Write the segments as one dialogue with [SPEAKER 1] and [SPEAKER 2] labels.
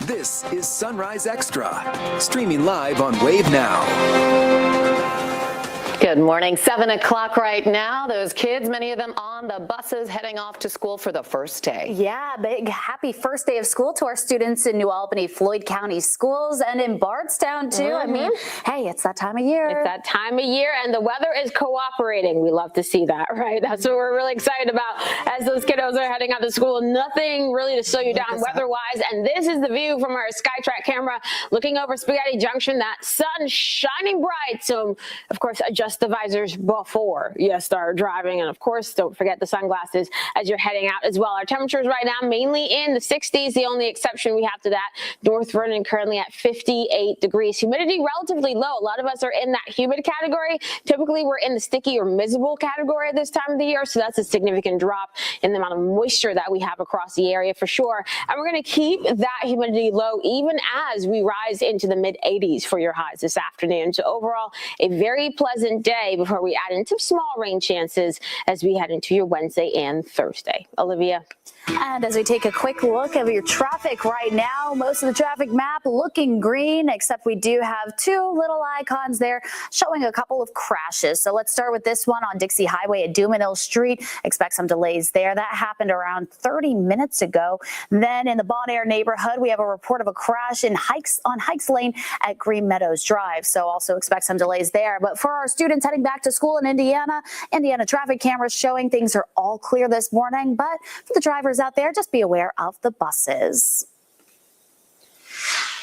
[SPEAKER 1] This is Sunrise Extra, streaming live on Wave Now.
[SPEAKER 2] Good morning, 7 o'clock right now. Those kids, many of them on the buses heading off to school for the first day.
[SPEAKER 3] Yeah, big happy first day of school to our students in New Albany, Floyd County schools, and in Bardstown too. I mean, hey, it's that time of year.
[SPEAKER 4] It's that time of year, and the weather is cooperating. We love to see that, right? That's what we're really excited about as those kiddos are heading out to school. Nothing really to slow you down weather-wise, and this is the view from our SkyTrack camera looking over Spaghetti Junction. That sun shining bright, so of course adjust the visors before you start driving, and of course don't forget the sunglasses as you're heading out as well. Our temperatures right now mainly in the 60s. The only exception we have to that, North Vernon currently at 58 degrees. Humidity relatively low. A lot of us are in that humid category. Typically we're in the sticky or miserable category at this time of the year, so that's a significant drop in the amount of moisture that we have across the area for sure. And we're going to keep that humidity low even as we rise into the mid 80s for your highs this afternoon. So overall, a very pleasant day before we add into small rain chances as we head into your Wednesday and Thursday. Olivia.
[SPEAKER 3] And as we take a quick look at your traffic right now, most of the traffic map looking green, except we do have two little icons there showing a couple of crashes. So let's start with this one on Dixie Highway at Dumanil Street. Expect some delays there. That happened around 30 minutes ago. Then in the Bon Air neighborhood, we have a report of a crash on Hikes Lane at Green Meadows Drive. So also expect some delays there. But for our students heading back to school in Indiana traffic cameras showing things are all clear this morning. But for the drivers out there, just be aware of the buses.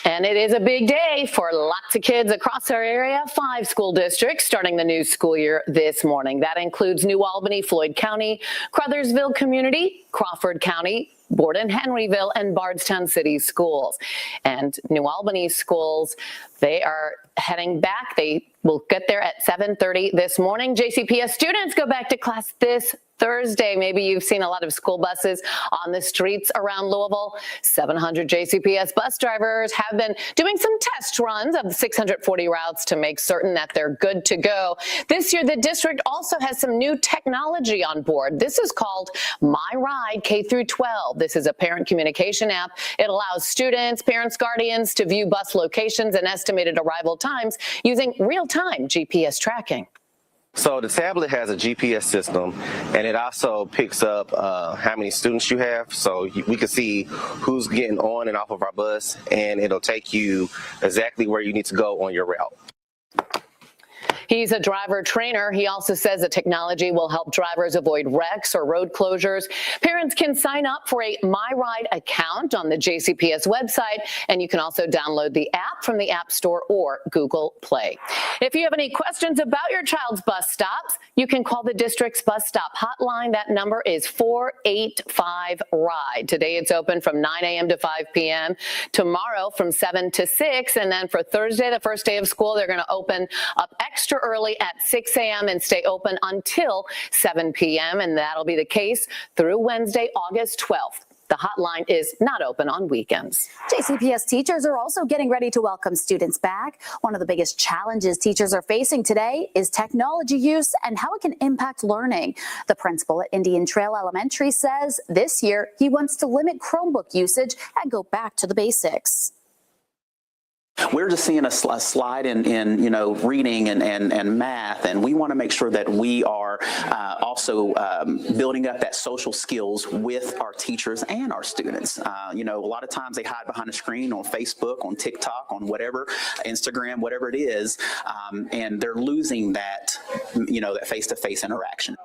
[SPEAKER 2] And it is a big day for lots of kids across our area. 5 school districts starting the new school year this morning. That includes New Albany, Floyd County, Crothersville Community, Crawford County, Borden, Henryville, and Bardstown City schools. And New Albany schools, they are heading back. They will get there at 7:30 this morning. JCPS students go back to class this Thursday. Maybe you've seen a lot of school buses on the streets around Louisville. 700 JCPS bus drivers have been doing some test runs of the 640 routes to make certain that they're good to go. This year, the district also has some new technology on board. This is called My Ride K through 12. This is a parent communication app. It allows students, parents, guardians to view bus locations and estimated arrival times using real-time GPS tracking.
[SPEAKER 5] So the tablet has a GPS system, and it also picks up how many students you have. So we can see who's getting on and off of our bus, and it'll take you exactly where you need to go on your route.
[SPEAKER 2] He's a driver trainer. He also says the technology will help drivers avoid wrecks or road closures. Parents can sign up for a My Ride account on the JCPS website, and you can also download the app from the App Store or Google Play. If you have any questions about your child's bus stops, you can call the district's bus stop hotline. That number is 485-RIDE. Today it's open from 9 a.m. to 5 p.m. Tomorrow from 7 to 6. And then for Thursday, the first day of school, they're going to open up extra early at 6 a.m. and stay open until 7 p.m. And that'll be the case through Wednesday, August 12th. The hotline is not open on weekends.
[SPEAKER 3] JCPS teachers are also getting ready to welcome students back. One of the biggest challenges teachers are facing today is technology use and how it can impact learning. The principal at Indian Trail Elementary says this year he wants to limit Chromebook usage and go back to the basics.
[SPEAKER 6] We're just seeing a slide in reading and math, and we want to make sure that we are also building up that social skills with our teachers and our students. A lot of times they hide behind a screen on Facebook, on TikTok, on whatever, Instagram, whatever it is, and they're losing that, that face-to-face interaction.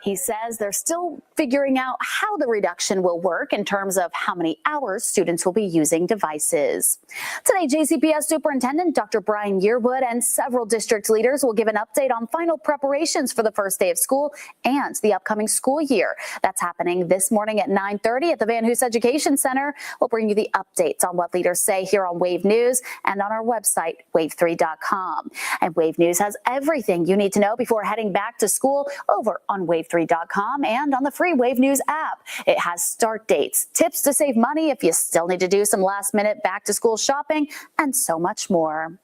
[SPEAKER 3] He says they're still figuring out how the reduction will work in terms of how many hours students will be using devices. Today, JCPS Superintendent Dr. Brian Yearwood and several district leaders will give an update on final preparations for the first day of school and the upcoming school year. That's happening this morning at 9:30 at the Van Hoos Education Center. We'll bring you the updates on what leaders say here on Wave News and on our website, wave3.com. And Wave News has everything you need to know before heading back to school over on wave3.com and on the free Wave News app. It has start dates, tips to save money if you still need to do some last-minute back-to-school shopping, and so much more.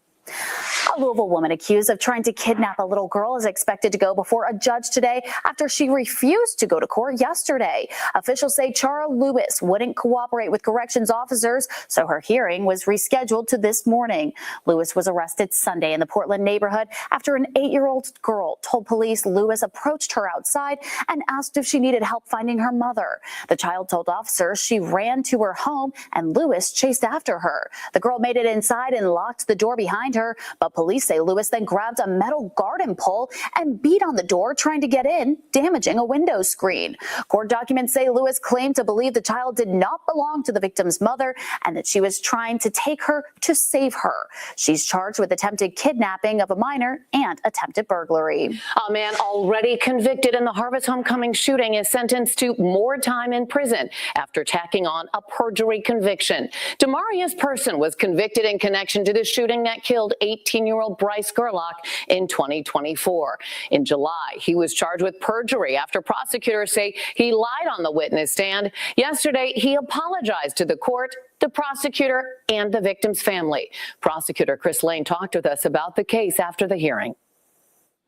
[SPEAKER 3] A Louisville woman accused of trying to kidnap a little girl is expected to go before a judge today after she refused to go to court yesterday. Officials say Chara Lewis wouldn't cooperate with corrections officers, so her hearing was rescheduled to this morning. Lewis was arrested Sunday in the Portland neighborhood after an 8-year-old girl told police Lewis approached her outside and asked if she needed help finding her mother. The child told officers she ran to her home and Lewis chased after her. The girl made it inside and locked the door behind her, but police say Lewis then grabbed a metal garden pole and beat on the door trying to get in, damaging a window screen. Court documents say Lewis claimed to believe the child did not belong to the victim's mother and that she was trying to take her to save her. She's charged with attempted kidnapping of a minor and attempted burglary.
[SPEAKER 2] A man already convicted in the Harvest Homecoming shooting is sentenced to more time in prison after tacking on a perjury conviction. Demarius Person was convicted in connection to the shooting that killed 18-year-old Bryce Gerlach in 2024. In July, he was charged with perjury after prosecutors say he lied on the witness stand. Yesterday, he apologized to the court, the prosecutor, and the victim's family. Prosecutor Chris Lane talked with us about the case after the hearing.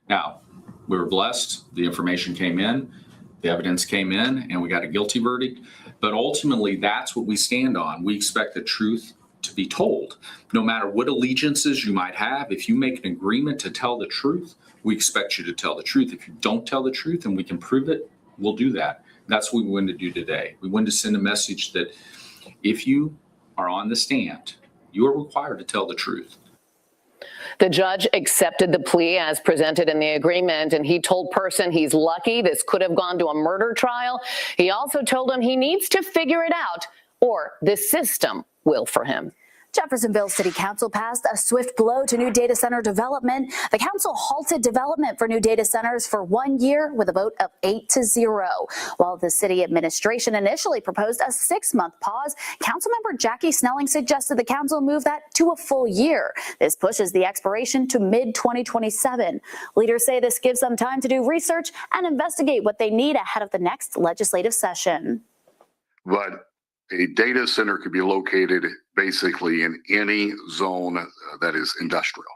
[SPEAKER 7] Now, we were blessed. The information came in, the evidence came in, and we got a guilty verdict. But ultimately, that's what we stand on. We expect the truth to be told. No matter what allegiances you might have, if you make an agreement to tell the truth, we expect you to tell the truth. If you don't tell the truth and we can prove it, we'll do that. That's what we want to do today. We want to send a message that if you are on the stand, you are required to tell the truth.
[SPEAKER 2] The judge accepted the plea as presented in the agreement, and he told Person he's lucky this could have gone to a murder trial. He also told him he needs to figure it out, or the system will for him.
[SPEAKER 3] Jeffersonville City Council passed a swift blow to new data center development. The council halted development for new data centers for 1 year with a vote of 8-0. While the city administration initially proposed a 6-month pause, Councilmember Jackie Snelling suggested the council move that to a full year. This pushes the expiration to mid-2027. Leaders say this gives them time to do research and investigate what they need ahead of the next legislative session.
[SPEAKER 8] But a data center could be located basically in any zone that is industrial.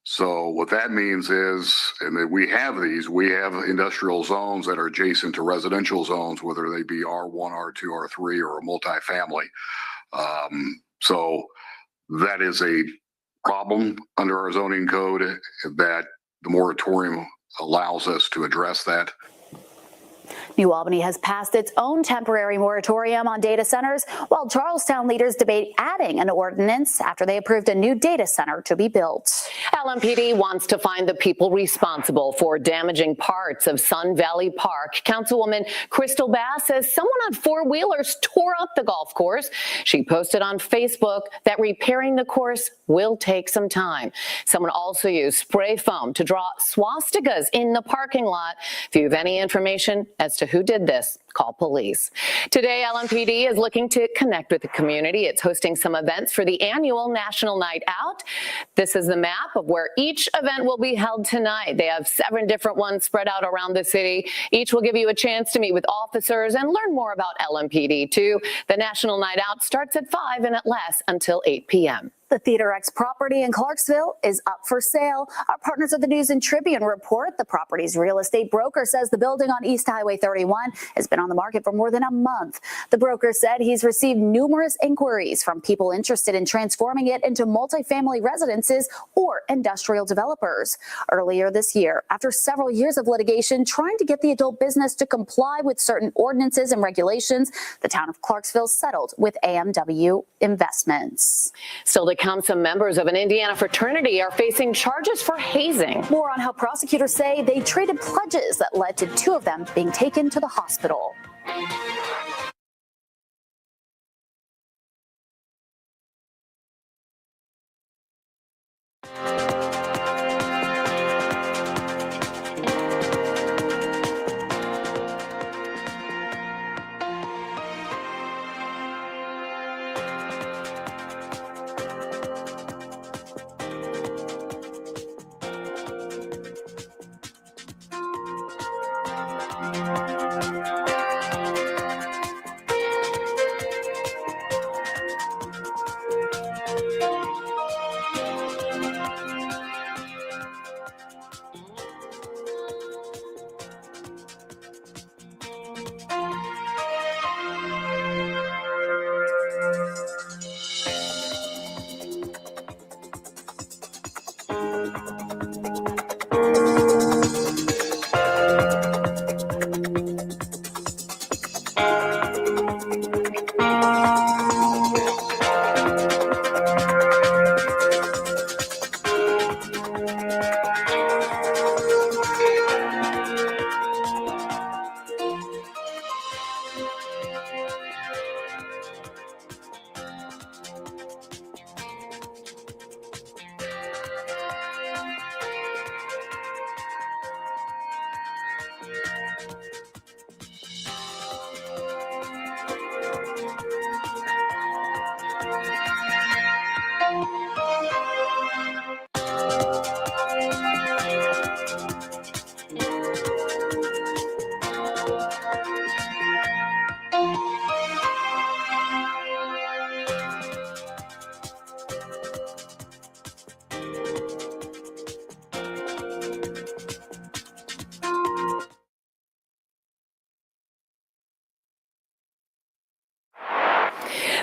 [SPEAKER 8] So what that means is, and that we have industrial zones that are adjacent to residential zones, whether they be R1, R2, R3, or a multifamily. So that is a problem under our zoning code that the moratorium allows us to address that.
[SPEAKER 3] New Albany has passed its own temporary moratorium on data centers, while Charlestown leaders debate adding an ordinance after they approved a new data center to be built.
[SPEAKER 2] LMPD wants to find the people responsible for damaging parts of Sun Valley Park. Councilwoman Crystal Bass says someone on four-wheelers tore up the golf course. She posted on Facebook that repairing the course will take some time. Someone also used spray foam to draw swastikas in the parking lot. If you have any information as to who did this, call police. Today, LMPD is looking to connect with the community. It's hosting some events for the annual National Night Out. This is the map of where each event will be held tonight. They have 7 different ones spread out around the city. Each will give you a chance to meet with officers and learn more about LMPD too. The National Night Out starts at 5 and it lasts until 8 p.m.
[SPEAKER 3] The Theater X property in Clarksville is up for sale. Our partners at the News and Tribune report the property's real estate broker says the building on East Highway 31 has been on the market for more than a month. The broker said he's received numerous inquiries from people interested in transforming it into multifamily residences or industrial developers. Earlier this year, after several years of litigation trying to get the adult business to comply with certain ordinances and regulations, the town of Clarksville settled with AMW Investments.
[SPEAKER 2] Still to come, some members of an Indiana fraternity are facing charges for hazing.
[SPEAKER 3] More on how prosecutors say they traded pledges that led to 2 of them being taken to the hospital.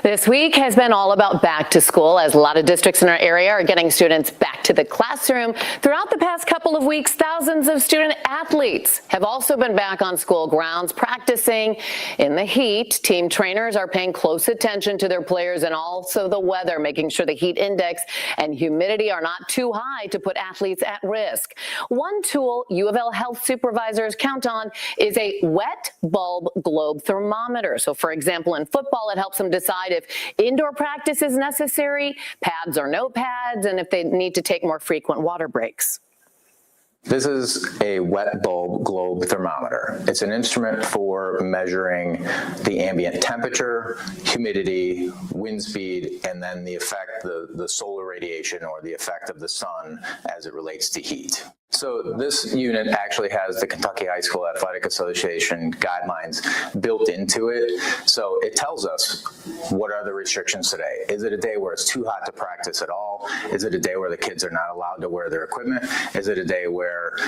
[SPEAKER 2] This week has been all about back to school, as a lot of districts in our area are getting students back to the classroom. Throughout the past couple of weeks, thousands of student athletes have also been back on school grounds practicing in the heat. Team trainers are paying close attention to their players and also the weather, making sure the heat index and humidity are not too high to put athletes at risk. One tool U of L health supervisors count on is a wet bulb globe thermometer. So, for example, in football, it helps them decide if indoor practice is necessary, pads or no pads, and if they need to take more frequent water breaks.
[SPEAKER 9] This is a wet bulb globe thermometer. It's an instrument for measuring the ambient temperature, humidity, wind speed, and then the effect, the solar radiation or the effect of the sun as it relates to heat. So this unit actually has the Kentucky High School Athletic Association guidelines built into it. So it tells us what are the restrictions today. Is it a day where it's too hot to practice at all? Is it a day where the kids are not allowed to wear their equipment? Is it a day where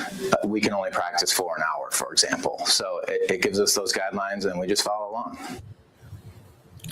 [SPEAKER 9] we can only practice for an hour, for example? So it gives us those guidelines and we just follow along.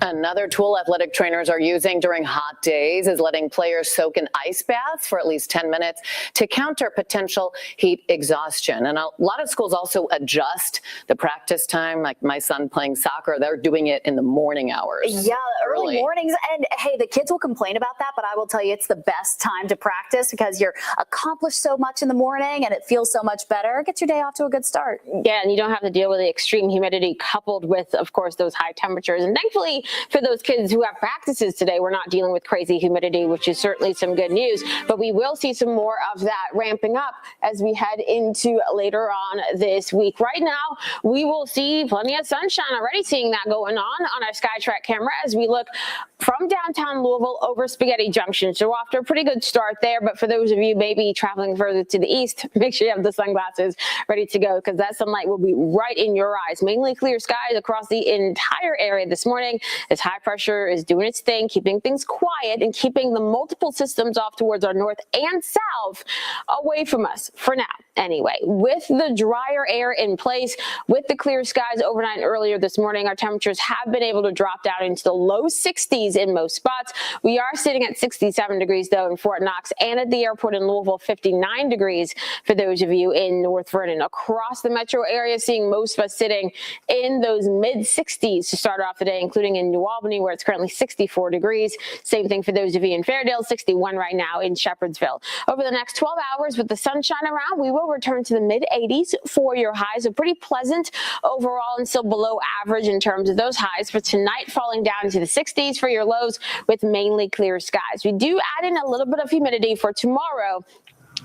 [SPEAKER 2] Another tool athletic trainers are using during hot days is letting players soak in ice baths for at least 10 minutes to counter potential heat exhaustion. And a lot of schools also adjust the practice time. Like my son playing soccer, they're doing it in the morning hours.
[SPEAKER 3] Yeah, early mornings. And hey, the kids will complain about that, but I will tell you it's the best time to practice because you're accomplished so much in the morning and it feels so much better. Get your day off to a good start.
[SPEAKER 4] Yeah, and you don't have to deal with the extreme humidity coupled with, of course, those high temperatures. And thankfully, for those kids who have practices today, we're not dealing with crazy humidity, which is certainly some good news. But we will see some more of that ramping up as we head into later on this week. Right now, we will see plenty of sunshine. Already seeing that going on our SkyTrack camera as we look from downtown Louisville over Spaghetti Junction. So off to a pretty good start there. But for those of you maybe traveling further to the east, make sure you have the sunglasses ready to go because that sunlight will be right in your eyes. Mainly clear skies across the entire area this morning as high pressure is doing its thing, keeping things quiet and keeping the multiple systems off towards our north and south away from us for now. Anyway, with the drier air in place, with the clear skies overnight earlier this morning, our temperatures have been able to drop down into the low 60s in most spots. We are sitting at 67 degrees, though, in Fort Knox and at the airport in Louisville, 59 degrees for those of you in North Vernon. Across the metro area, seeing most of us sitting in those mid-60s to start off the day, including in New Albany, where it's currently 64 degrees. Same thing for those of you in Fairdale, 61 right now in Shepherdsville. Over the next 12 hours, with the sunshine around, we will return to the mid-80s for your highs. So pretty pleasant overall and still below average in terms of those highs. For tonight, falling down into the 60s for your lows with mainly clear skies. We do add in a little bit of humidity for tomorrow.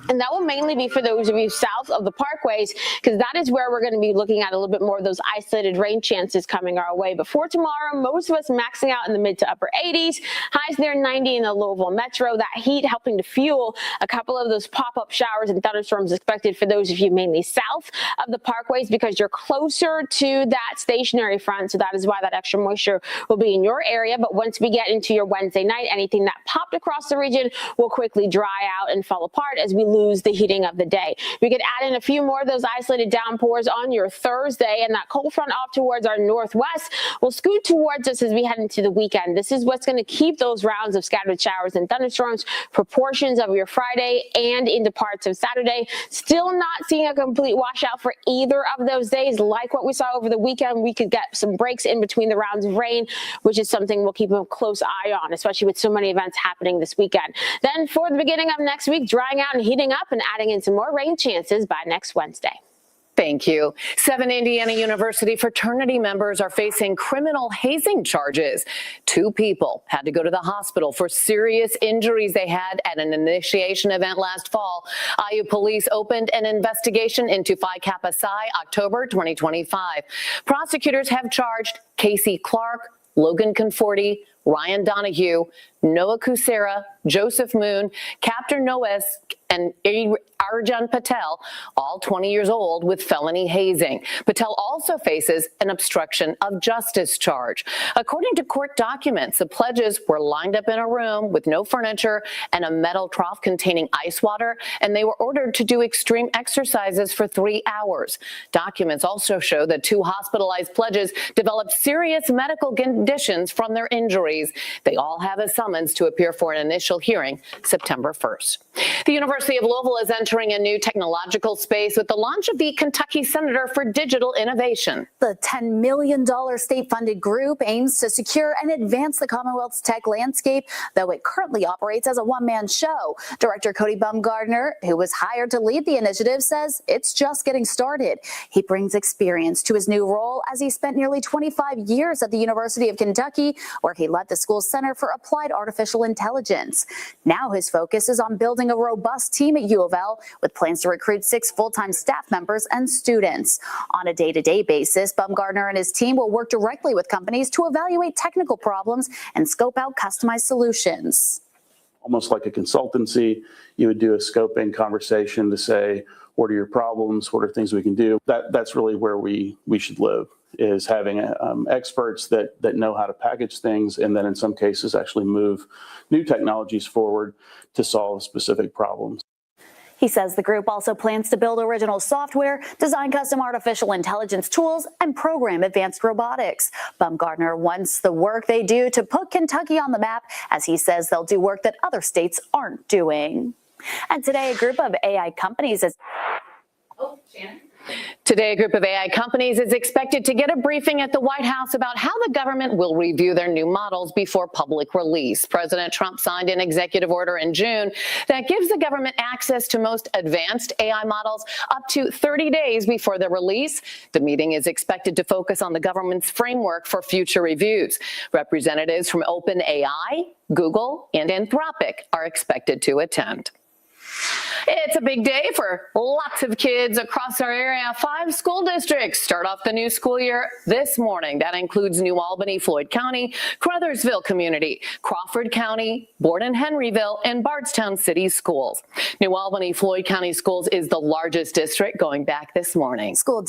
[SPEAKER 4] And that will mainly be for those of you south of the parkways, because that is where we're going to be looking at a little bit more of those isolated rain chances coming our way. But for tomorrow, most of us maxing out in the mid to upper 80s, highs near 90 in the Louisville metro. That heat helping to fuel a couple of those pop-up showers and thunderstorms expected for those of you mainly south of the parkways, because you're closer to that stationary front. So that is why that extra moisture will be in your area. But once we get into your Wednesday night, anything that popped across the region will quickly dry out and fall apart as we lose the heating of the day. We could add in a few more of those isolated downpours on your Thursday, and that cold front off towards our northwest will scoot towards us as we head into the weekend. This is what's going to keep those rounds of scattered showers and thunderstorms for portions of your Friday and into parts of Saturday. Still not seeing a complete washout for either of those days. Like what we saw over the weekend, we could get some breaks in between the rounds of rain, which is something we'll keep a close eye on, especially with so many events happening this weekend. Then for the beginning of next week, drying out and heating up and adding in some more rain chances by next Wednesday.
[SPEAKER 2] Thank you. 7 Indiana University fraternity members are facing criminal hazing charges. 2 people had to go to the hospital for serious injuries they had at an initiation event last fall. IU police opened an investigation into Phi Kappa Psi October 2025. Prosecutors have charged Casey Clark, Logan Conforti, Ryan Donahue, Noah Kucera, Joseph Moon, Captain Noes, and Arjun Patel, all 20 years old, with felony hazing. Patel also faces an obstruction of justice charge. According to court documents, the pledges were lined up in a room with no furniture and a metal trough containing ice water, and they were ordered to do extreme exercises for 3 hours. Documents also show that 2 hospitalized pledges developed serious medical conditions from their injuries. They all have a summons to appear for an initial hearing September 1st. The University of Louisville is entering a new technological space with the launch of the Kentucky Center for Digital Innovation.
[SPEAKER 3] The $10 million state-funded group aims to secure and advance the Commonwealth's tech landscape, though it currently operates as a one-man show. Director Cody Bumgardner, who was hired to lead the initiative, says it's just getting started. He brings experience to his new role as he spent nearly 25 years at the University of Kentucky, where he led the school's Center for Applied Artificial Intelligence. Now his focus is on building a robust team at U of L, with plans to recruit 6 full-time staff members and students. On a day-to-day basis, Bumgardner and his team will work directly with companies to evaluate technical problems and scope out customized solutions.
[SPEAKER 10] Almost like a consultancy, you would do a scoping conversation to say, what are your problems? What are things we can do? That's really where we should live, is having experts that know how to package things, and then in some cases actually move new technologies forward to solve specific problems.
[SPEAKER 3] He says the group also plans to build original software, design custom artificial intelligence tools, and program advanced robotics. Bumgardner wants the work they do to put Kentucky on the map, as he says they'll do work that other states aren't doing. And today, a group of AI companies is...
[SPEAKER 2] Oh, Shannon. Today, a group of AI companies is expected to get a briefing at the White House about how the government will review their new models before public release. President Trump signed an executive order in June that gives the government access to most advanced AI models up to 30 days before their release. The meeting is expected to focus on the government's framework for future reviews. Representatives from OpenAI, Google, and Anthropic are expected to attend. It's a big day for lots of kids across our area. 5 school districts start off the new school year this morning. That includes New Albany, Floyd County, Crothersville Community, Crawford County, Borden-Henryville, and Bardstown City Schools. New Albany, Floyd County Schools is the largest district going back this morning.
[SPEAKER 3] School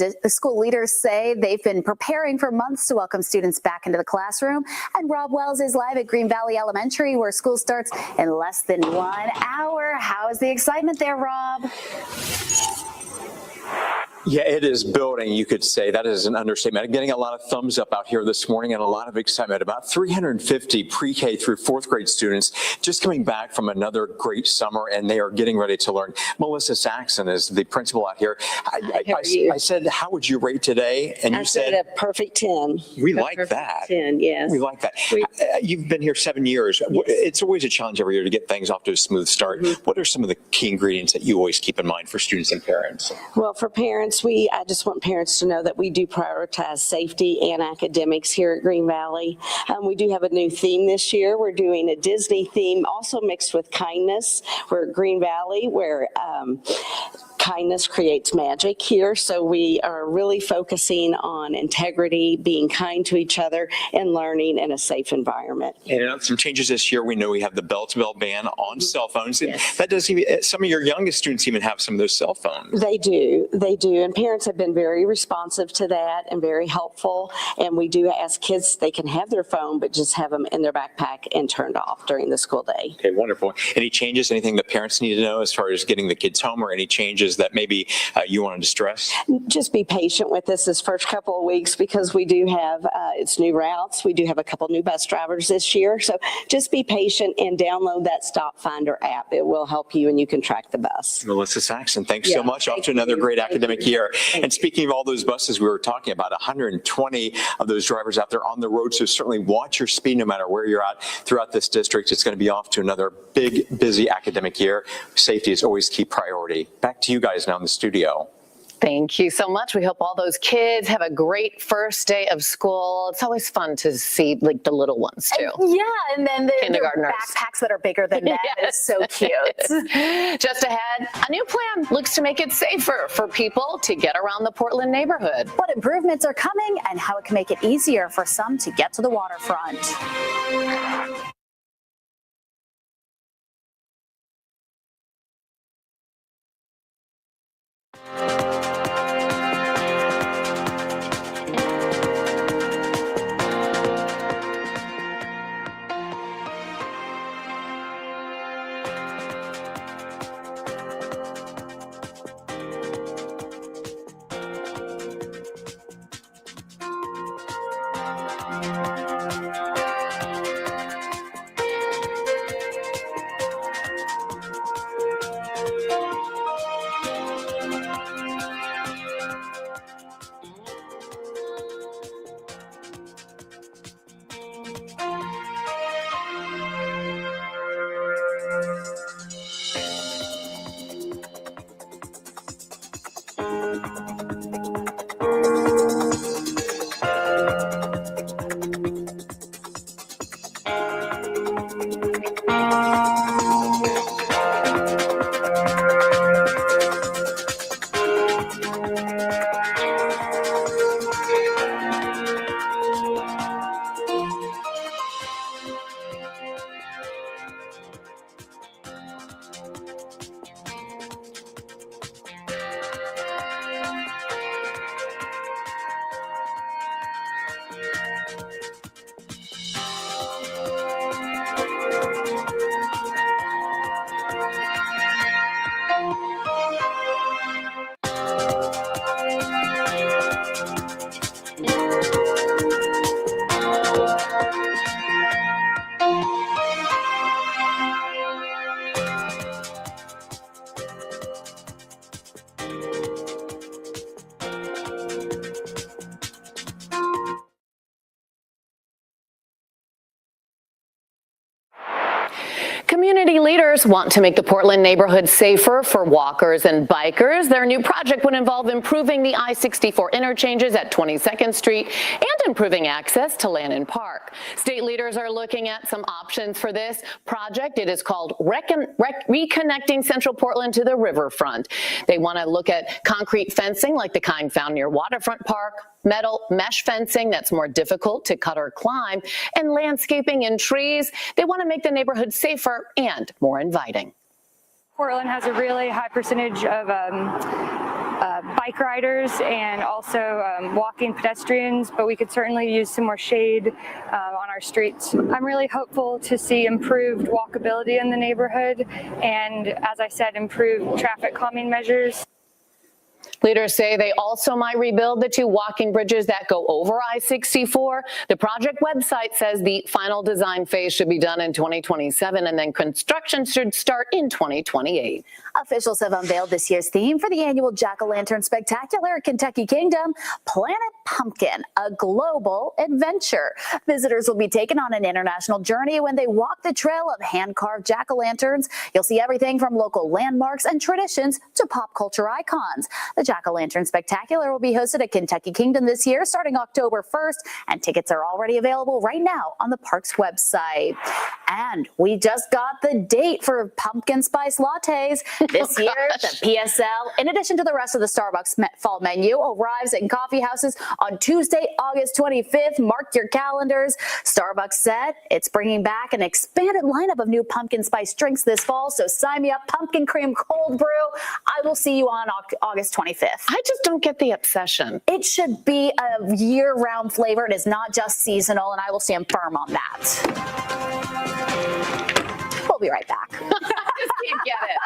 [SPEAKER 3] leaders say they've been preparing for months to welcome students back into the classroom. And Rob Wells is live at Green Valley Elementary, where school starts in less than 1 hour. How is the excitement there, Rob?
[SPEAKER 11] Yeah, it is building, you could say. That is an understatement. I'm getting a lot of thumbs up out here this morning and a lot of excitement. About 350 pre-K through 4th grade students just coming back from another great summer, and they are getting ready to learn. Melissa Saxon is the principal out here. I said, how would you rate today? And you said
[SPEAKER 12] a perfect 10.
[SPEAKER 11] We like that.
[SPEAKER 12] 10, yes.
[SPEAKER 11] We like that. You've been here 7 years. Yes. It's always a challenge every year to get things off to a smooth start. Mm-hmm. What are some of the key ingredients that you always keep in mind for students and parents?
[SPEAKER 12] Well, for parents, I just want parents to know that we do prioritize safety and academics here at Green Valley. We do have a new theme this year. We're doing a Disney theme, also mixed with kindness. We're at Green Valley, where kindness creates magic here. So we are really focusing on integrity, being kind to each other, and learning in a safe environment.
[SPEAKER 11] And some changes this year. We know we have the bell-to-bell ban on cell phones. And that does even, some of your youngest students even have some of those cell phones.
[SPEAKER 12] They do. And parents have been very responsive to that and very helpful. And we do ask kids they can have their phone, but just have them in their backpack and turned off during the school day.
[SPEAKER 11] Okay, wonderful. Any changes, anything that parents need to know as far as getting the kids home, or any changes that maybe you wanted to stress?
[SPEAKER 12] Just be patient with this first couple of weeks, because we do have, it's new routes. We do have a couple new bus drivers this year. So just be patient and download that Stop Finder app. It will help you and you can track the bus.
[SPEAKER 11] Melissa Saxon, thanks so much. Off to another great academic year. And speaking of all those buses we were talking about, 120 of those drivers out there on the road. So certainly watch your speed no matter where you're at throughout this district. It's going to be off to another big, busy academic year. Safety is always key priority. Back to you guys now in the studio.
[SPEAKER 2] Thank you so much. We hope all those kids have a great first day of school. It's always fun to see like the little ones too.
[SPEAKER 3] Yeah, and then the
[SPEAKER 2] kindergartners.
[SPEAKER 3] Backpacks that are bigger than that. It's so cute.
[SPEAKER 2] Just ahead, a new plan looks to make it safer for people to get around the Portland neighborhood.
[SPEAKER 3] What improvements are coming and how it can make it easier for some to get to the waterfront.
[SPEAKER 2] Community leaders want to make the Portland neighborhood safer for walkers and bikers. Their new project would involve improving the I-64 interchanges at 22nd Street and improving access to Lannon Park. State leaders are looking at some options for this project. It is called Reconnecting Central Portland to the Riverfront. They want to look at concrete fencing like the kind found near Waterfront Park, metal mesh fencing that's more difficult to cut or climb, and landscaping and trees. They want to make the neighborhood safer and more inviting.
[SPEAKER 13] Portland has a really high percentage of bike riders and also walking pedestrians, but we could certainly use some more shade on our streets. I'm really hopeful to see improved walkability in the neighborhood and, as I said, improved traffic calming measures.
[SPEAKER 2] Leaders say they also might rebuild the two walking bridges that go over I-64. The project website says the final design phase should be done in 2027, and then construction should start in 2028.
[SPEAKER 3] Officials have unveiled this year's theme for the annual Jack-o'-lantern Spectacular at Kentucky Kingdom, Planet Pumpkin, a global adventure. Visitors will be taken on an international journey when they walk the trail of hand-carved jack-o'-lanterns. You'll see everything from local landmarks and traditions to pop culture icons. The Jack-o'-lantern Spectacular will be hosted at Kentucky Kingdom this year, starting October 1st, and tickets are already available right now on the park's website. And we just got the date for pumpkin spice lattes. This year, the PSL, in addition to the rest of the Starbucks fall menu, arrives in coffee houses on Tuesday, August 25th. Mark your calendars. Starbucks said it's bringing back an expanded lineup of new pumpkin spice drinks this fall, so sign me up. Pumpkin cream cold brew. I will see you on August 25th.
[SPEAKER 2] I just don't get the obsession.
[SPEAKER 3] It should be a year-round flavor. It is not just seasonal, and I will stand firm on that. We'll be right back.
[SPEAKER 2] Just can't get it.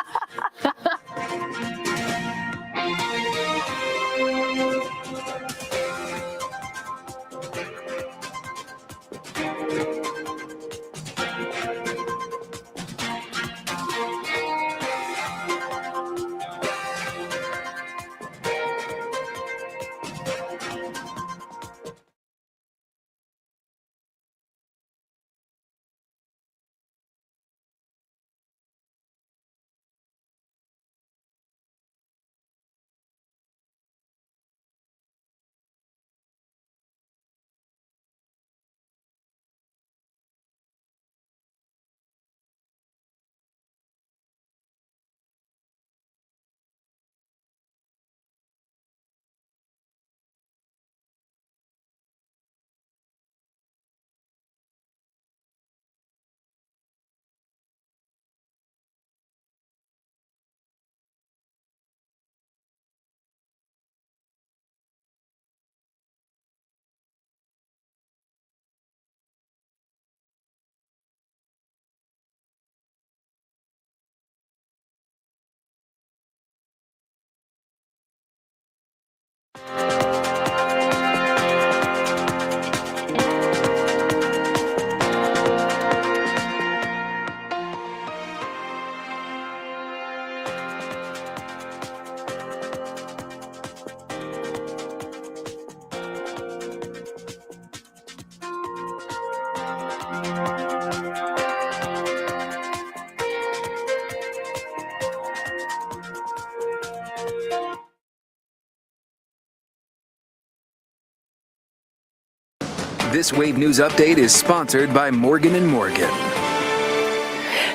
[SPEAKER 1] This Wave News Update is sponsored by Morgan & Morgan.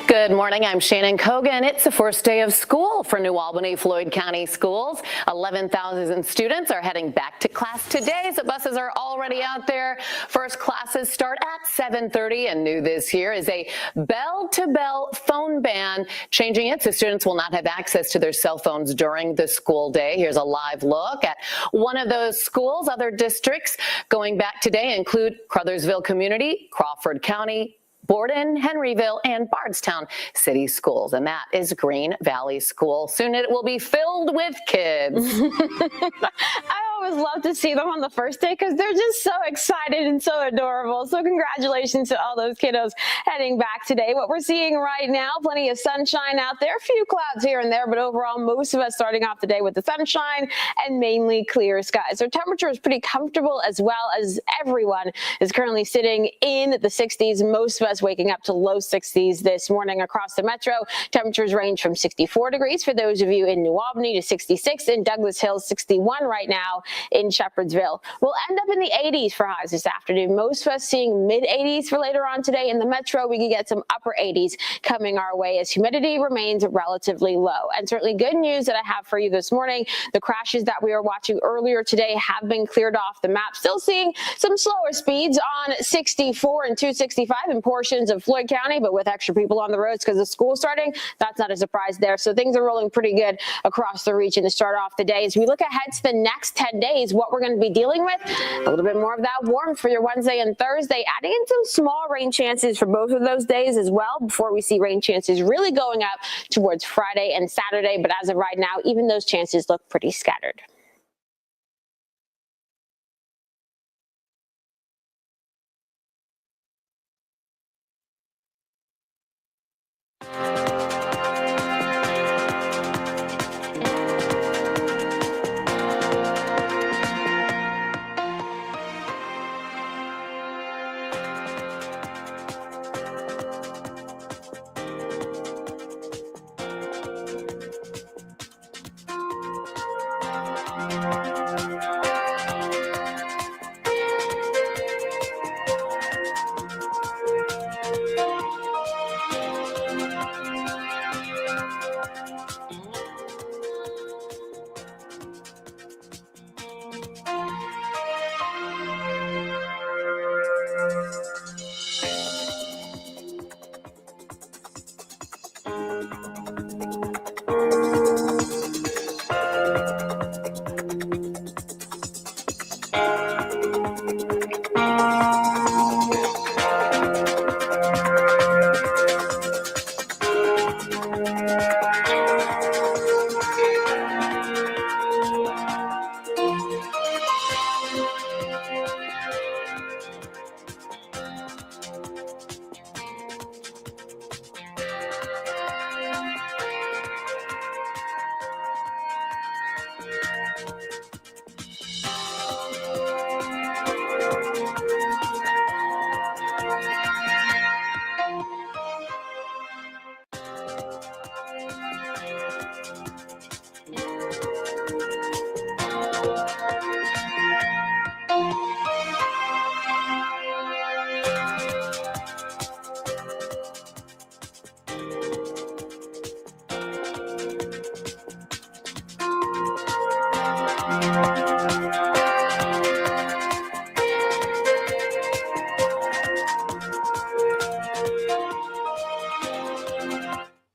[SPEAKER 2] Good morning, I'm Shannon Kogan. It's the first day of school for New Albany Floyd County Schools. 11,000 students are heading back to class today, so buses are already out there. First classes start at 7:30, and new this year is a bell-to-bell phone ban, changing it so students will not have access to their cell phones during the school day. Here's a live look at one of those schools. Other districts going back today include Crothersville Community, Crawford County, Borden, Henryville, and Bardstown City Schools, and that is Green Valley School. Soon it will be filled with kids.
[SPEAKER 4] I always love to see them on the first day because they're just so excited and so adorable. So congratulations to all those kiddos heading back today. What we're seeing right now, plenty of sunshine out there, a few clouds here and there, but overall most of us starting off the day with the sunshine and mainly clear skies. So temperature is pretty comfortable, as well as everyone is currently sitting in the 60s. Most of us waking up to low 60s this morning across the metro. Temperatures range from 64 degrees for those of you in New Albany to 66 in Douglas Hills, 61 right now in Shepherdsville. We'll end up in the 80s for highs this afternoon. Most of us seeing mid 80s for later on today. In the metro, we can get some upper 80s coming our way as humidity remains relatively low. And certainly good news that I have for you this morning. The crashes that we were watching earlier today have been cleared off the map. Still seeing some slower speeds on 64 and 265 in portions of Floyd County, but with extra people on the roads because of school starting, that's not a surprise there. So things are rolling pretty good across the region to start off the day. As we look ahead to the next 10 days, what we're going to be dealing with, a little bit more of that warmth for your Wednesday and Thursday, adding in some small rain chances for both of those days as well before we see rain chances really going up towards Friday and Saturday. But as of right now, even those chances look pretty scattered.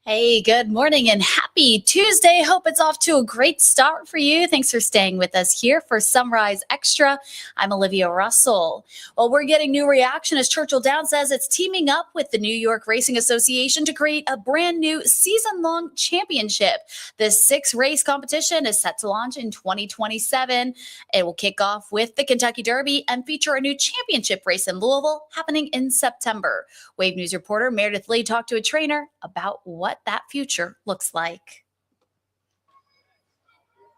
[SPEAKER 3] Hey, good morning and happy Tuesday. Hope it's off to a great start for you. Thanks for staying with us here for Sunrise Extra. I'm Olivia Russell. Well, we're getting new reaction as Churchill Downs says it's teaming up with the New York Racing Association to create a brand new season-long championship. This 6-race competition is set to launch in 2027. It will kick off with the Kentucky Derby and feature a new championship race in Louisville happening in September. Wave News reporter Meredith Lee talked to a trainer about what that future looks like.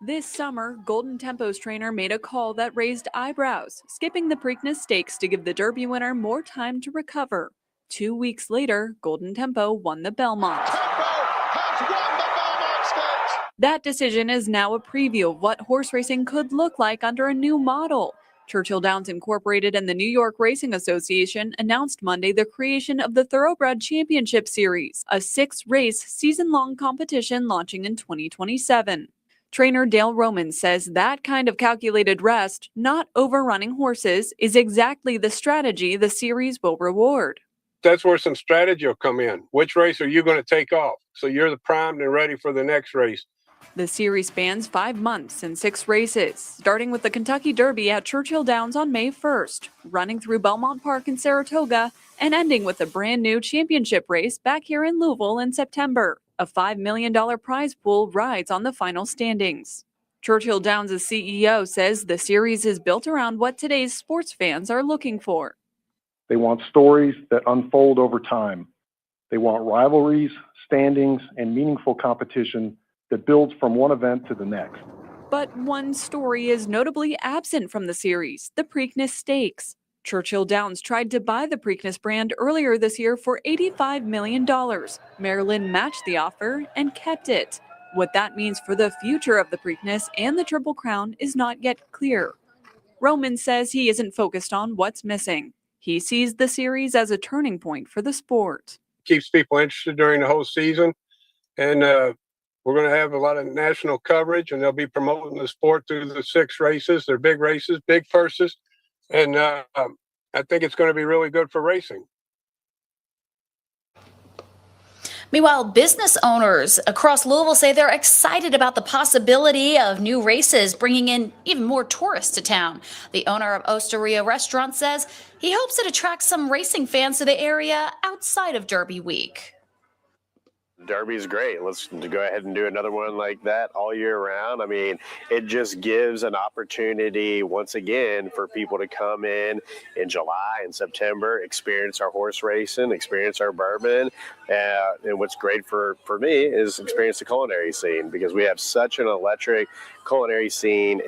[SPEAKER 14] This summer, Golden Tempo's trainer made a call that raised eyebrows, skipping the Preakness Stakes to give the Derby winner more time to recover. 2 weeks later, Golden Tempo won the Belmont. That decision is now a preview of what horse racing could look like under a new model. Churchill Downs Incorporated and the New York Racing Association announced Monday the creation of the Thoroughbred Championship Series, a 6-race season-long competition launching in 2027. Trainer Dale Roman says that kind of calculated rest, not overrunning horses, is exactly the strategy the series will reward.
[SPEAKER 15] That's where some strategy will come in. Which race are you going to take off? So you're primed and ready for the next race.
[SPEAKER 14] The series spans 5 months and 6 races, starting with the Kentucky Derby at Churchill Downs on May 1st, running through Belmont Park in Saratoga, and ending with a brand new championship race back here in Louisville in September. A $5 million prize pool rides on the final standings. Churchill Downs' CEO says the series is built around what today's sports fans are looking for.
[SPEAKER 16] They want stories that unfold over time. They want rivalries, standings, and meaningful competition that builds from one event to the next.
[SPEAKER 14] But one story is notably absent from the series, the Preakness Stakes. Churchill Downs tried to buy the Preakness brand earlier this year for $85 million. Maryland matched the offer and kept it. What that means for the future of the Preakness and the Triple Crown is not yet clear. Roman says he isn't focused on what's missing. He sees the series as a turning point for the sport.
[SPEAKER 15] Keeps people interested during the whole season. And we're going to have a lot of national coverage, and they'll be promoting the sport through the 6 races. They're big races, big purses. And I think it's going to be really good for racing.
[SPEAKER 3] Meanwhile, business owners across Louisville say they're excited about the possibility of new races bringing in even more tourists to town. The owner of Osteria Restaurant says he hopes it attracts some racing fans to the area outside of Derby Week.
[SPEAKER 17] Derby is great. Let's go ahead and do another one like that all year round. I mean, it just gives an opportunity once again for people to come in July and September, experience our horse racing, experience our bourbon. And what's great for me is experience the culinary scene, because we have such an electric culinary scene.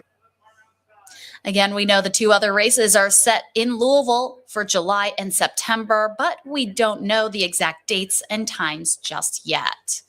[SPEAKER 3] Again, we know the 2 other races are set in Louisville for July and September, but we don't know the exact dates and times just yet.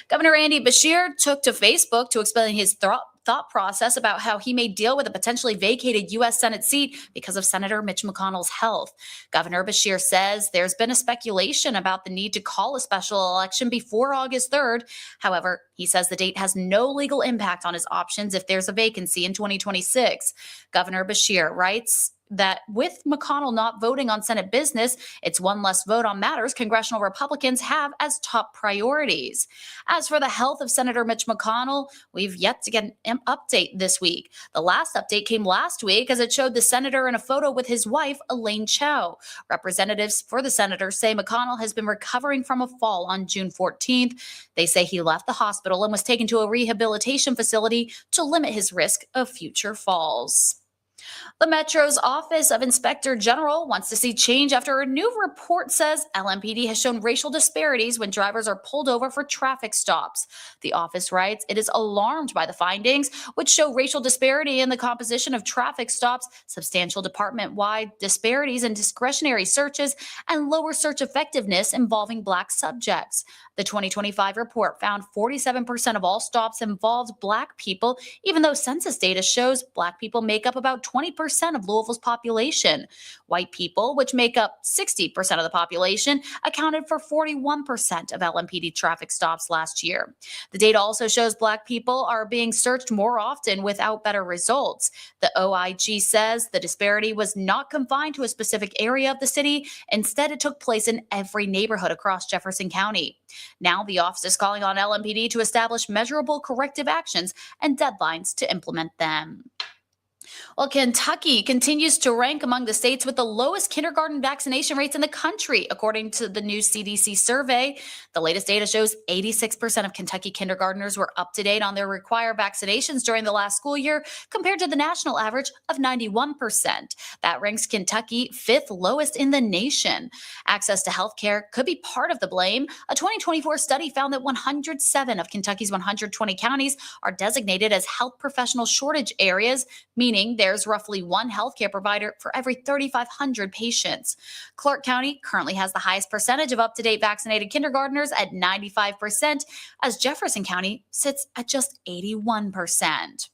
[SPEAKER 3] Governor Andy Beshear took to Facebook to explain his thought process about how he may deal with a potentially vacated U.S. Senate seat because of Senator Mitch McConnell's health. Governor Beshear says there's been a speculation about the need to call a special election before August 3rd. However, he says the date has no legal impact on his options if there's a vacancy in 2026. Governor Beshear writes that with McConnell not voting on Senate business, it's one less vote on matters congressional Republicans have as top priorities. As for the health of Senator Mitch McConnell, we've yet to get an update this week. The last update came last week as it showed the senator in a photo with his wife, Elaine Chao. Representatives for the senator say McConnell has been recovering from a fall on June 14th. They say he left the hospital and was taken to a rehabilitation facility to limit his risk of future falls. The Metro's Office of Inspector General wants to see change after a new report says LMPD has shown racial disparities when drivers are pulled over for traffic stops. The office writes it is alarmed by the findings, which show racial disparity in the composition of traffic stops, substantial department-wide disparities in discretionary searches, and lower search effectiveness involving Black subjects. The 2025 report found 47% of all stops involved Black people, even though census data shows Black people make up about 20% of Louisville's population. White people, which make up 60% of the population, accounted for 41% of LMPD traffic stops last year. The data also shows Black people are being searched more often without better results. The OIG says the disparity was not confined to a specific area of the city. Instead, it took place in every neighborhood across Jefferson County. Now the office is calling on LMPD to establish measurable corrective actions and deadlines to implement them. Well, Kentucky continues to rank among the states with the lowest kindergarten vaccination rates in the country, according to the new CDC survey. The latest data shows 86% of Kentucky kindergartners were up to date on their required vaccinations during the last school year, compared to the national average of 91%. That ranks Kentucky 5th lowest in the nation. Access to health care could be part of the blame. A 2024 study found that 107 of Kentucky's 120 counties are designated as health professional shortage areas, meaning there's roughly one healthcare provider for every 3,500 patients. Clark County currently has the highest percentage of up-to-date vaccinated kindergartners at 95%, as Jefferson County sits at just 81%.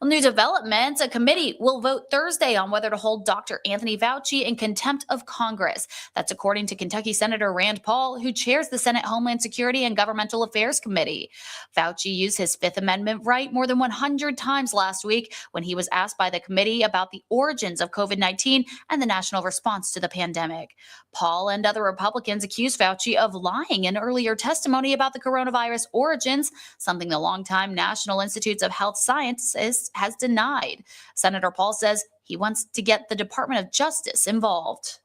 [SPEAKER 3] Well, new developments, a committee will vote Thursday on whether to hold Dr. Anthony Fauci in contempt of Congress. That's according to Kentucky Senator Rand Paul, who chairs the Senate Homeland Security and Governmental Affairs Committee. Fauci used his Fifth Amendment right more than 100 times last week when he was asked by the committee about the origins of COVID-19 and the national response to the pandemic. Paul and other Republicans accused Fauci of lying in earlier testimony about the coronavirus origins, something the longtime National Institutes of Health Sciences has denied. Senator Paul says he wants to get the Department of Justice involved.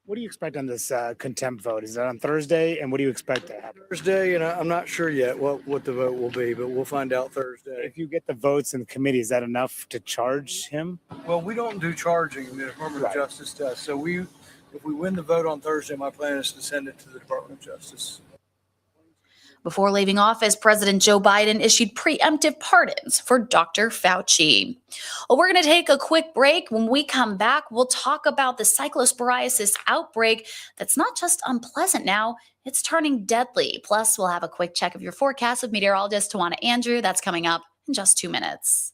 [SPEAKER 18] What do you expect on this contempt vote? Is that on Thursday? And what do you expect to happen?
[SPEAKER 19] Thursday, and I'm not sure yet what the vote will be, but we'll find out Thursday.
[SPEAKER 18] If you get the votes in the committee, is that enough to charge him?
[SPEAKER 19] Well, we don't do charging. The Department of Justice does. So if we win the vote on Thursday, my plan is to send it to the Department of Justice.
[SPEAKER 3] Before leaving office, President Joe Biden issued preemptive pardons for Dr. Fauci. Well, we're going to take a quick break. When we come back, we'll talk about the cyclosporiasis outbreak that's not just unpleasant now, it's turning deadly. Plus, we'll have a quick check of your forecast with meteorologist Tawana Andrew. That's coming up in just 2 minutes.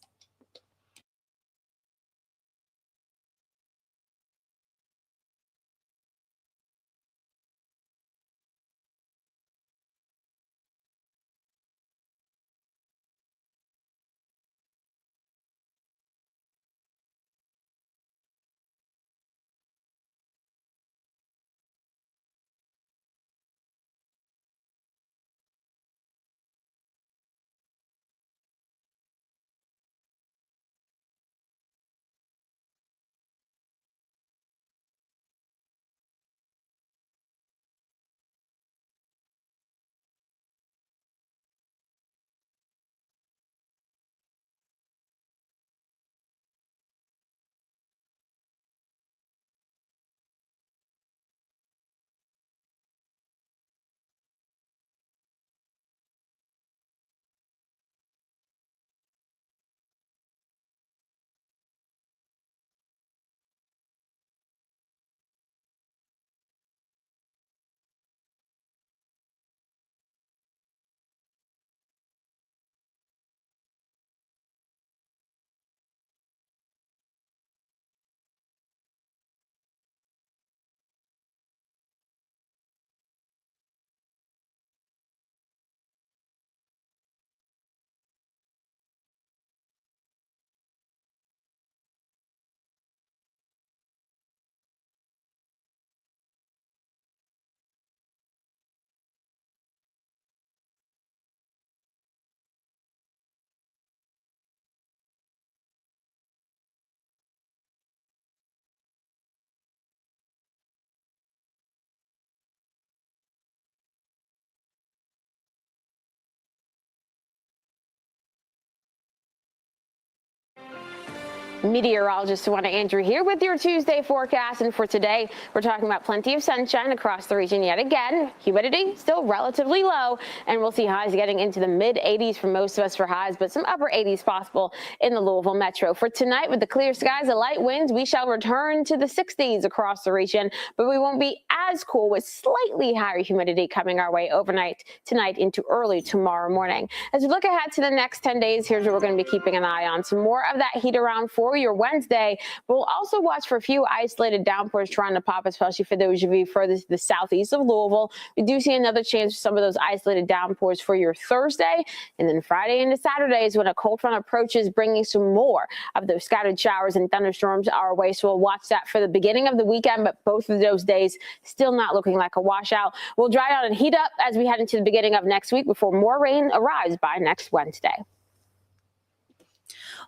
[SPEAKER 4] Meteorologist Tawana Andrew here with your Tuesday forecast. And for today, we're talking about plenty of sunshine across the region yet again. Humidity still relatively low, and we'll see highs getting into the mid 80s for most of us for highs, but some upper 80s possible in the Louisville metro. For tonight, with the clear skies and light winds, we shall return to the 60s across the region, but we won't be as cool with slightly higher humidity coming our way overnight tonight into early tomorrow morning. As we look ahead to the next 10 days, here's what we're going to be keeping an eye on. Some more of that heat around for your Wednesday, but we'll also watch for a few isolated downpours trying to pop, especially for those of you furthest to the southeast of Louisville. We do see another chance for some of those isolated downpours for your Thursday, and then Friday into Saturday is when a cold front approaches, bringing some more of those scattered showers and thunderstorms our way. So we'll watch that for the beginning of the weekend, but both of those days still not looking like a washout. We'll dry out and heat up as we head into the beginning of next week before more rain arrives by next Wednesday.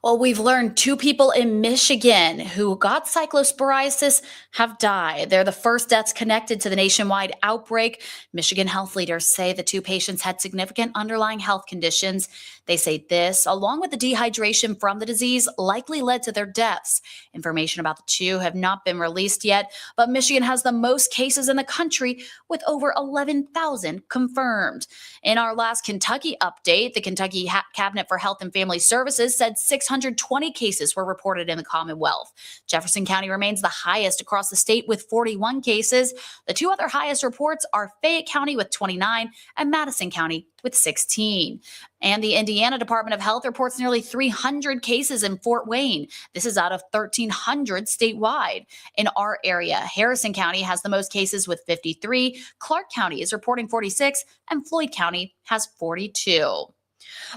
[SPEAKER 3] Well, we've learned 2 people in Michigan who got cyclosporiasis have died. They're the first deaths connected to the nationwide outbreak. Michigan health leaders say the 2 patients had significant underlying health conditions. They say this, along with the dehydration from the disease, likely led to their deaths. Information about the 2 have not been released yet, but Michigan has the most cases in the country with over 11,000 confirmed. In our last Kentucky update, the Kentucky Cabinet for Health and Family Services said 620 cases were reported in the Commonwealth. Jefferson County remains the highest across the state with 41 cases. The 2 other highest reports are Fayette County with 29 and Madison County with 16. And the Indiana Department of Health reports nearly 300 cases in Fort Wayne. This is out of 1,300 statewide. In our area, Harrison County has the most cases with 53. Clark County is reporting 46, and Floyd County has 42.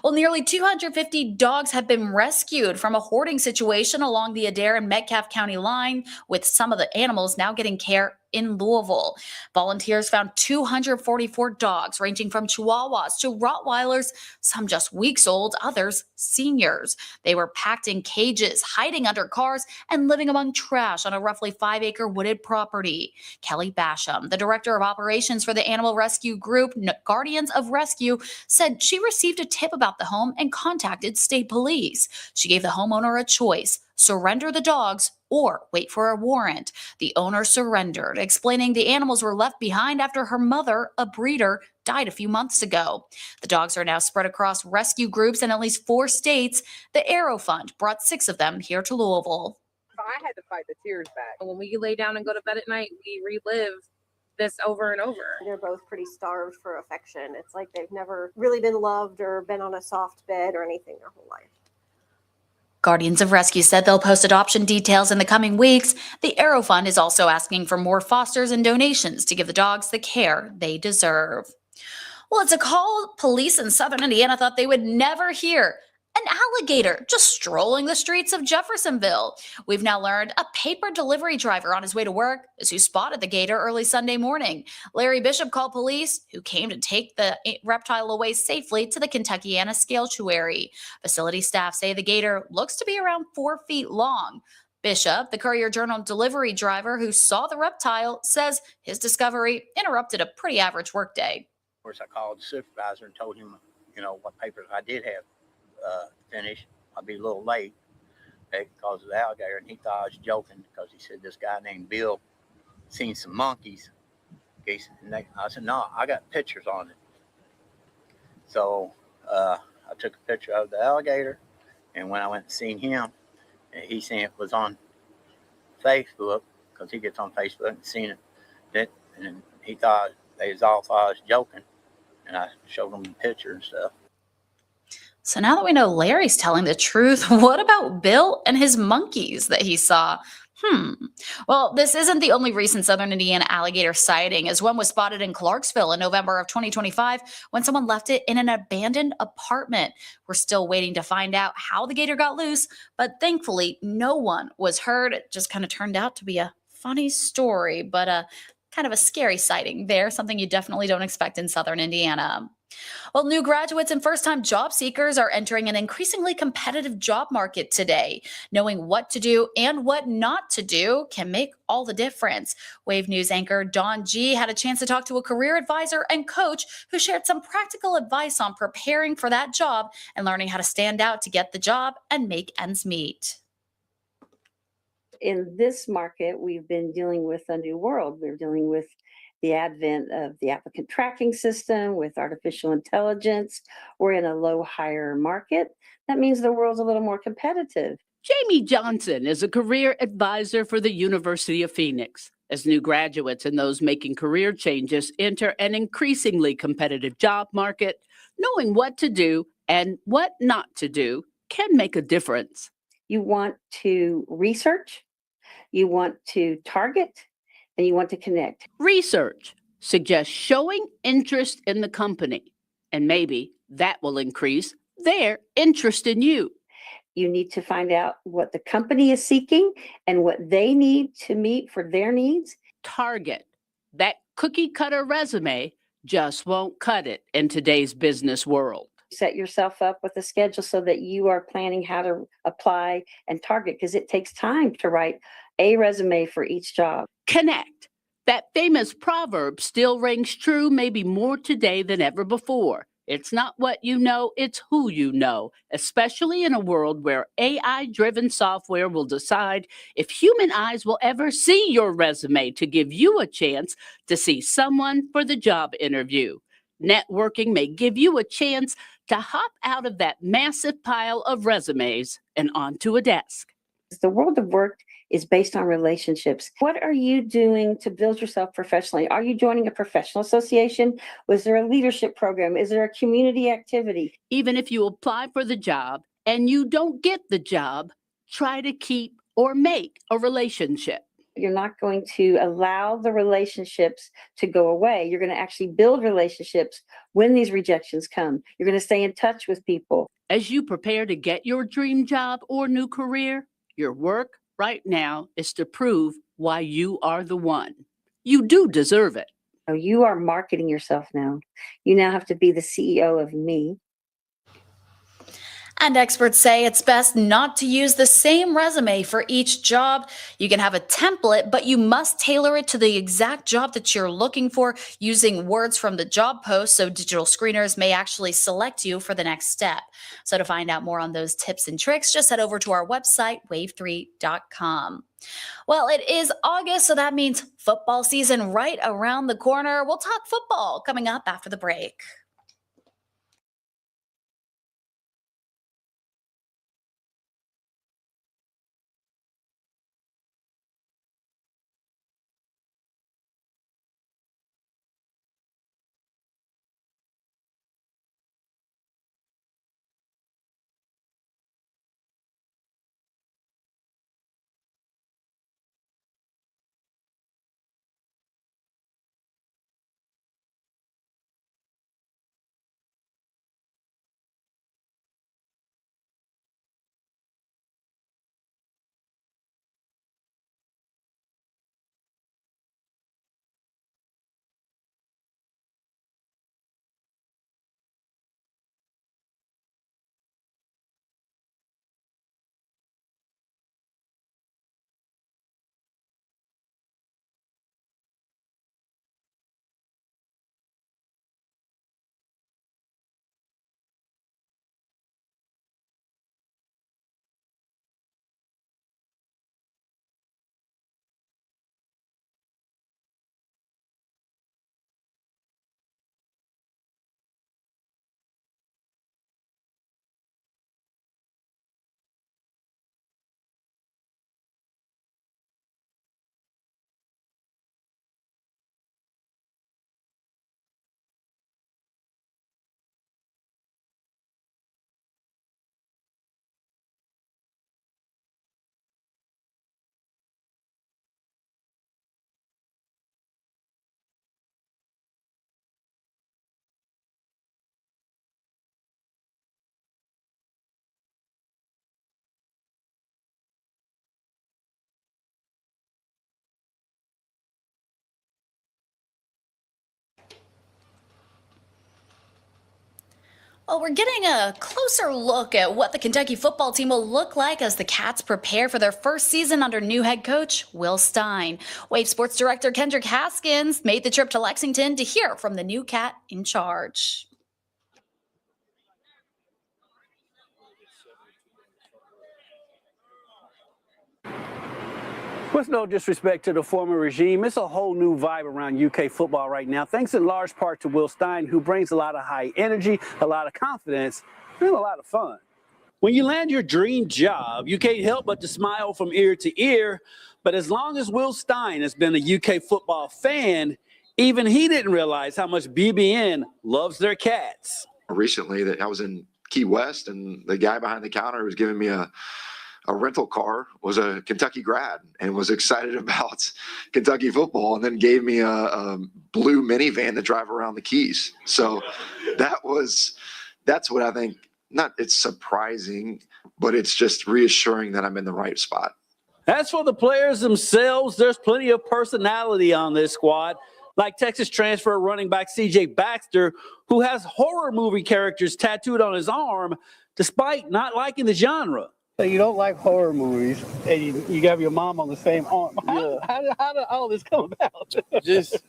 [SPEAKER 3] Well, nearly 250 dogs have been rescued from a hoarding situation along the Adair and Metcalfe County line, with some of the animals now getting care in Louisville. Volunteers found 244 dogs ranging from Chihuahuas to Rottweilers, some just weeks old, others seniors. They were packed in cages, hiding under cars, and living among trash on a roughly 5-acre wooded property. Kelly Basham, the director of operations for the animal rescue group Guardians of Rescue, said she received a tip about the home and contacted state police. She gave the homeowner a choice: surrender the dogs or wait for a warrant. The owner surrendered, explaining the animals were left behind after her mother, a breeder, died a few months ago. The dogs are now spread across rescue groups in at least 4 states. The Arrow Fund brought 6 of them here to Louisville.
[SPEAKER 20] I had to fight the tears back. When we lay down and go to bed at night, we relive this over and over.
[SPEAKER 21] They're both pretty starved for affection. It's like they've never really been loved or been on a soft bed or anything their whole life.
[SPEAKER 3] Guardians of Rescue said they'll post adoption details in the coming weeks. The Arrow Fund is also asking for more fosters and donations to give the dogs the care they deserve. Well, it's a call police in southern Indiana thought they would never hear. An alligator just strolling the streets of Jeffersonville. We've now learned a paper delivery driver on his way to work is who spotted the gator early Sunday morning. Larry Bishop called police, who came to take the reptile away safely to the Kentuckiana Scaletuary. Facility staff say the gator looks to be around 4 feet long. Bishop, the Courier-Journal delivery driver who saw the reptile, says his discovery interrupted a pretty average workday.
[SPEAKER 22] Of course, I called the supervisor and told him, what papers I did have finished. I'd be a little late because of the alligator, and he thought I was joking because he said this guy named Bill seen some monkeys. I said, no, I got pictures on it. So I took a picture of the alligator, and when I went and seen him, he seen it was on Facebook because he gets on Facebook and seen it. And he thought they all thought I was joking, and I showed him the picture and stuff.
[SPEAKER 3] So now that we know Larry's telling the truth, what about Bill and his monkeys that he saw? Well, this isn't the only recent southern Indiana alligator sighting, as one was spotted in Clarksville in November of 2025 when someone left it in an abandoned apartment. We're still waiting to find out how the gator got loose, but thankfully no one was hurt. It just kind of turned out to be a funny story, but kind of a scary sighting there, something you definitely don't expect in southern Indiana. Well, new graduates and first-time job seekers are entering an increasingly competitive job market today. Knowing what to do and what not to do can make all the difference. Wave News anchor Dawn G had a chance to talk to a career advisor and coach who shared some practical advice on preparing for that job and learning how to stand out to get the job and make ends meet.
[SPEAKER 23] In this market, we've been dealing with a new world. We're dealing with the advent of the applicant tracking system, with artificial intelligence. We're in a low hire market. That means the world's a little more competitive.
[SPEAKER 24] Jamie Johnson is a career advisor for the University of Phoenix. As new graduates and those making career changes enter an increasingly competitive job market, knowing what to do and what not to do can make a difference.
[SPEAKER 23] You want to research, you want to target, and you want to connect.
[SPEAKER 24] Research suggests showing interest in the company, and maybe that will increase their interest in you.
[SPEAKER 23] You need to find out what the company is seeking and what they need to meet for their needs.
[SPEAKER 24] Target. That cookie cutter resume just won't cut it in today's business world.
[SPEAKER 23] Set yourself up with a schedule so that you are planning how to apply and target, because it takes time to write a resume for each job.
[SPEAKER 24] Connect. That famous proverb still rings true, maybe more today than ever before. It's not what you know, it's who you know, especially in a world where AI-driven software will decide if human eyes will ever see your resume to give you a chance to see someone for the job interview. Networking may give you a chance to hop out of that massive pile of resumes and onto a desk.
[SPEAKER 23] The world of work is based on relationships. What are you doing to build yourself professionally? Are you joining a professional association? Was there a leadership program? Is there a community activity?
[SPEAKER 24] Even if you apply for the job and you don't get the job, try to keep or make a relationship.
[SPEAKER 23] You're not going to allow the relationships to go away. You're going to actually build relationships when these rejections come. You're going to stay in touch with people.
[SPEAKER 24] As you prepare to get your dream job or new career, your work right now is to prove why you are the one. You do deserve it.
[SPEAKER 23] You are marketing yourself now. You now have to be the CEO of me.
[SPEAKER 3] And experts say it's best not to use the same resume for each job. You can have a template, but you must tailor it to the exact job that you're looking for using words from the job post, so digital screeners may actually select you for the next step. So to find out more on those tips and tricks, just head over to our website, wave3.com. Well, it is August, so that means football season right around the corner. We'll talk football coming up after the break. Well, we're getting a closer look at what the Kentucky football team will look like as the Cats prepare for their first season under new head coach Will Stein. Wave Sports Director Kendrick Haskins made the trip to Lexington to hear from the new Cat in charge.
[SPEAKER 5] With no disrespect to the former regime, it's a whole new vibe around UK football right now, thanks in large part to Will Stein, who brings a lot of high energy, a lot of confidence, and a lot of fun. When you land your dream job, you can't help but to smile from ear to ear, but as long as Will Stein has been a UK football fan, even he didn't realize how much BBN loves their Cats.
[SPEAKER 6] Recently, that I was in Key West, and the guy behind the counter was giving me a rental car, was a Kentucky grad and was excited about Kentucky football, and then gave me a blue minivan to drive around the Keys. So that's what I think, not it's surprising, but it's just reassuring that I'm in the right spot.
[SPEAKER 5] As for the players themselves, there's plenty of personality on this squad, like Texas transfer running back C.J. Baxter, who has horror movie characters tattooed on his arm, despite not liking the genre.
[SPEAKER 7] So you don't like horror movies, and you got your mom on the same arm. How did all this come about?
[SPEAKER 8] just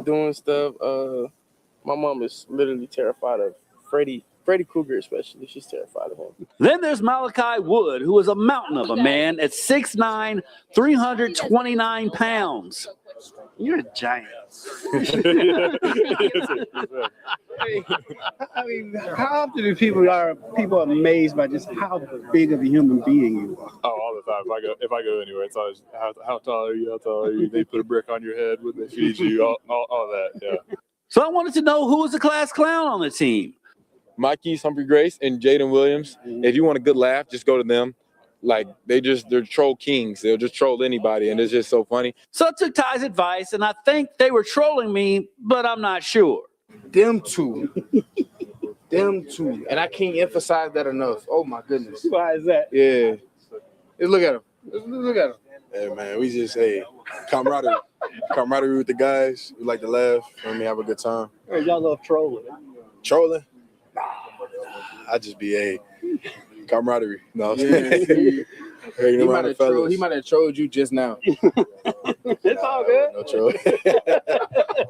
[SPEAKER 8] doing stuff. My mom is literally terrified of Freddy Krueger, especially. She's terrified of him.
[SPEAKER 5] Then there's Malachi Wood, who is a mountain of a man at 6'9", 329 pounds.
[SPEAKER 7] You're a giant. I mean, how often do people amazed by just how big of a human being you are?
[SPEAKER 25] Oh, all the time. If I go anywhere, it's always how tall are you? How tall are you? They put a brick on your head when they feed you. All that. Yeah.
[SPEAKER 5] So I wanted to know who was the class clown on the team.
[SPEAKER 25] Mikey's Humphrey Grace and Jaden Williams. If you want a good laugh, just go to them. Like they're troll kings. They'll just troll anybody, and it's just so funny.
[SPEAKER 5] So I took Ty's advice, and I think they were trolling me, but I'm not sure.
[SPEAKER 8] Them two. And I can't emphasize that enough. Oh my goodness.
[SPEAKER 7] Why is that?
[SPEAKER 8] Yeah. Look at him. Look at him.
[SPEAKER 25] Hey, man, we just, camaraderie with the guys. We like to laugh and we have a good time.
[SPEAKER 7] Hey, y'all love trolling.
[SPEAKER 25] Trolling? Nah, I just be camaraderie. No,
[SPEAKER 8] He might have trolled you just now.
[SPEAKER 7] It's all good.
[SPEAKER 25] No troll.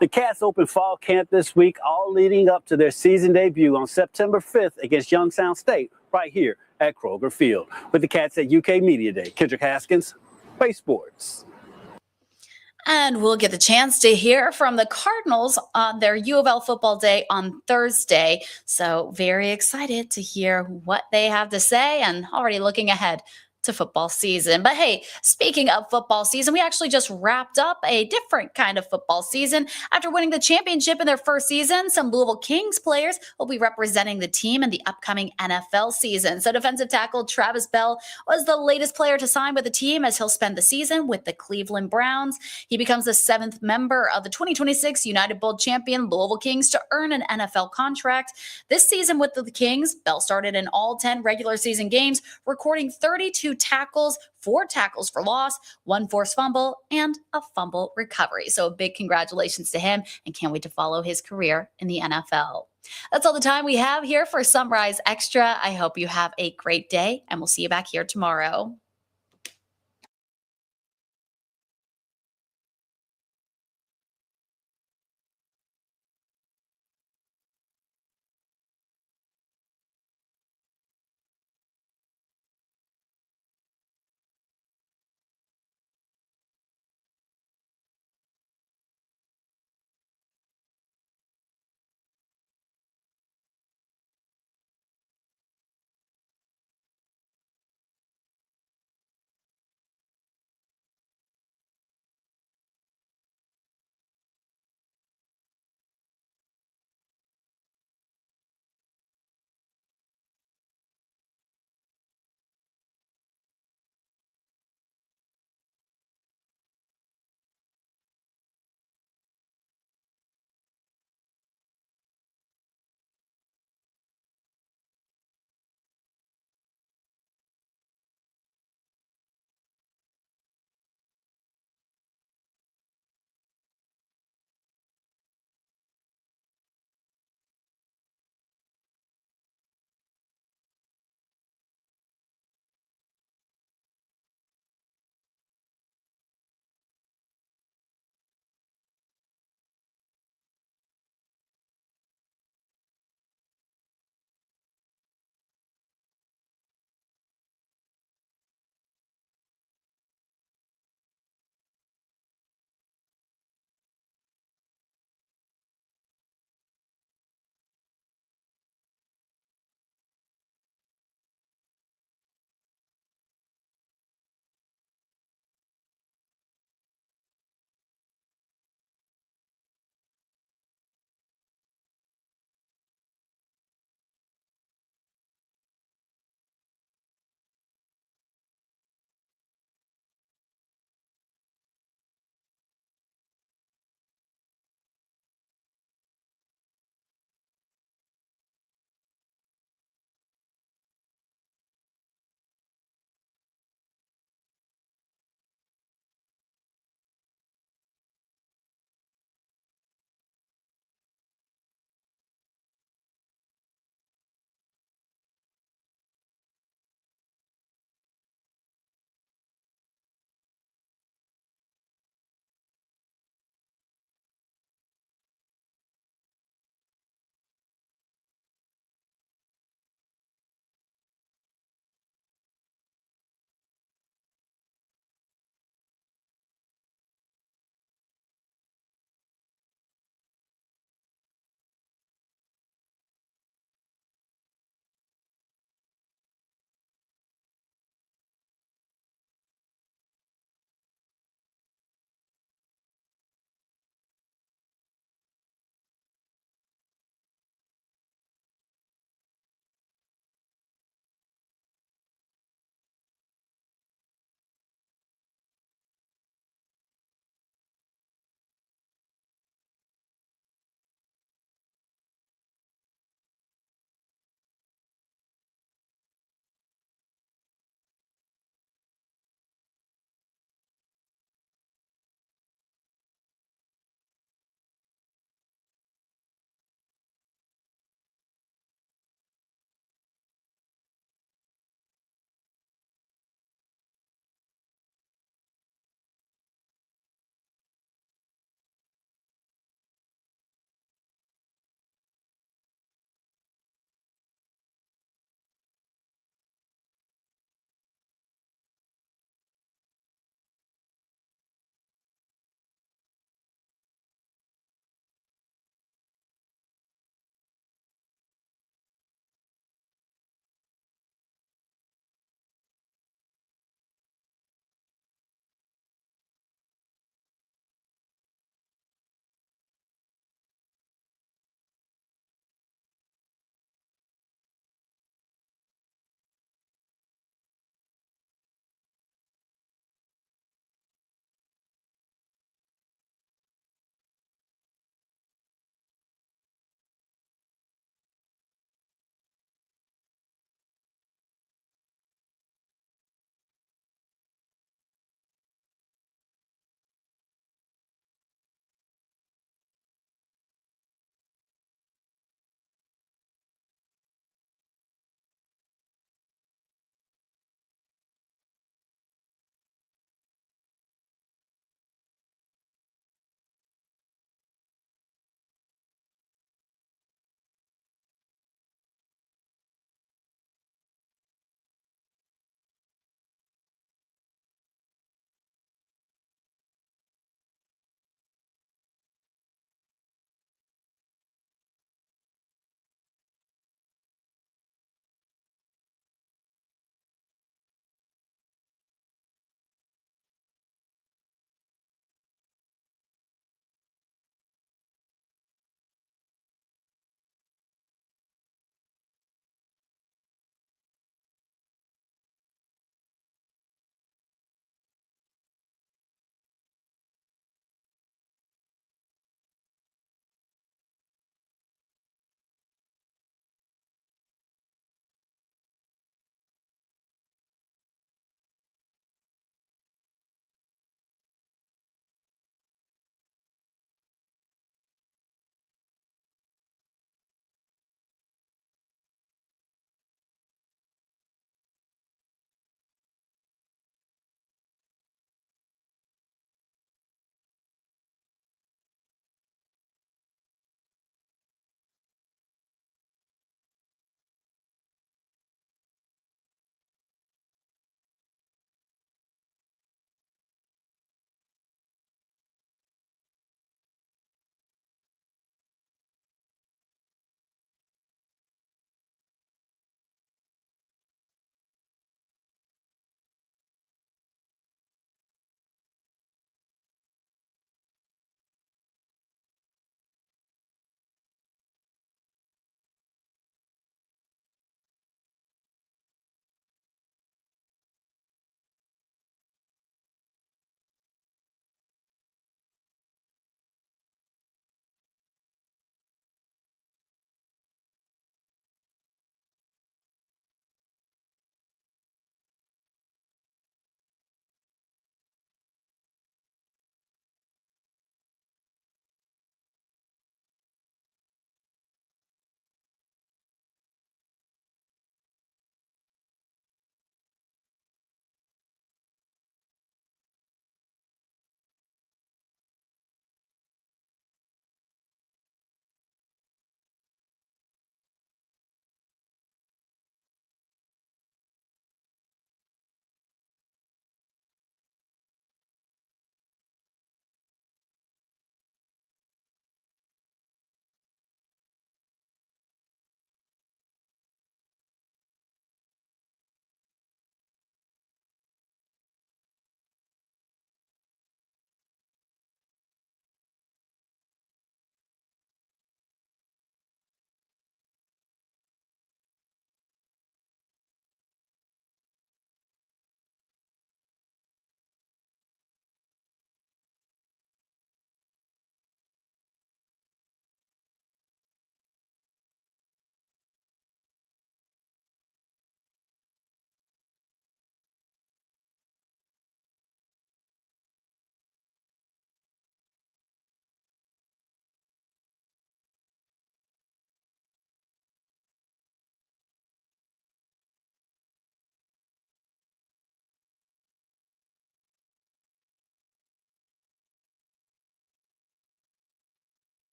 [SPEAKER 5] The Cats open fall camp this week, all leading up to their season debut on September 5th against Youngstown State, right here at Kroger Field. With the Cats at UK Media Day, Kendrick Haskins, Bay Sports.
[SPEAKER 3] And we'll get the chance to hear from the Cardinals on their U of L football day on Thursday. So very excited to hear what they have to say and already looking ahead to football season. But hey, speaking of football season, we actually just wrapped up a different kind of football season. After winning the championship in their first season, some Louisville Kings players will be representing the team in the upcoming NFL season. So defensive tackle Travis Bell was the latest player to sign with the team as he'll spend the season with the Cleveland Browns. He becomes the 7th member of the 2026 United Bowl champion Louisville Kings to earn an NFL contract. This season with the Kings, Bell started in all 10 regular season games, recording 32 tackles, 4 tackles for loss, 1 forced fumble, and a fumble recovery. So a big congratulations to him and can't wait to follow his career in the NFL. That's all the time we have here for Sunrise Extra. I hope you have a great day and we'll see you back here tomorrow.